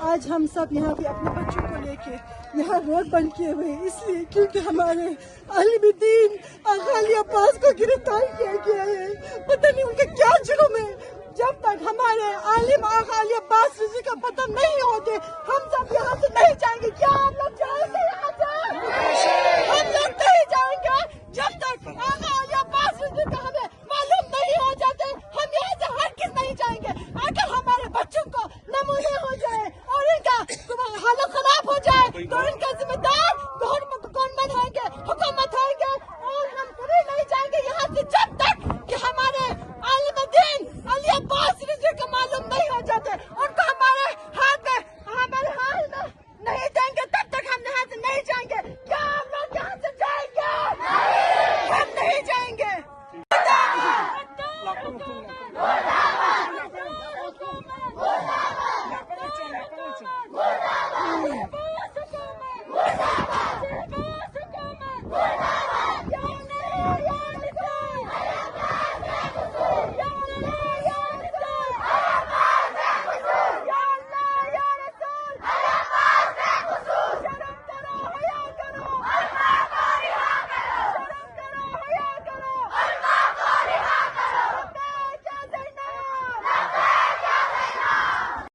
آج ہم سب یہاں پہ اپنے بچوں کو لے کے یہاں روڈ بند کیے ہوئے اس لیے کیونکہ ہمارے عالم دین آغا علی عباس کو گرفتار کیا گیا ہے. پتہ نہیں ان کا کیا جرم ہے. جب تک ہمارے عالم آغا علی عباس رضوی کا پتہ نہیں ہوگے ہم سب یہاں سے نہیں جائیں گے. کیا ہم لوگ جائیں گے یہاں سے؟ ہم لوگ نہیں جائیں گے جب تک آغا علی عباس رضوی کا ہمیں معلوم نہیں ہو جاتے. ہم یہاں سے ہرگز نہیں جائیں گے. اگر ہمارے بچوں کو نمونہ ہو جائے اور ان کا حالت خراب ہو جائے تو ان کا ذمہ دار گورنمنٹ ہوں گے, حکومت ہوں گے, اور ہم کبھی نہیں جائیں گے یہاں سے جب تک کہ ہمارے عالم دین علی عباس رضوی کو معلوم نہیں ہو جاتے. ان کو ہمارے ہاتھ میں نہیں دیں گے تب تک ہم یہاں سے نہیں جائیں گے. کیا ہم لوگ یہاں سے جائیں گے؟ ہم نہیں جائیں گے.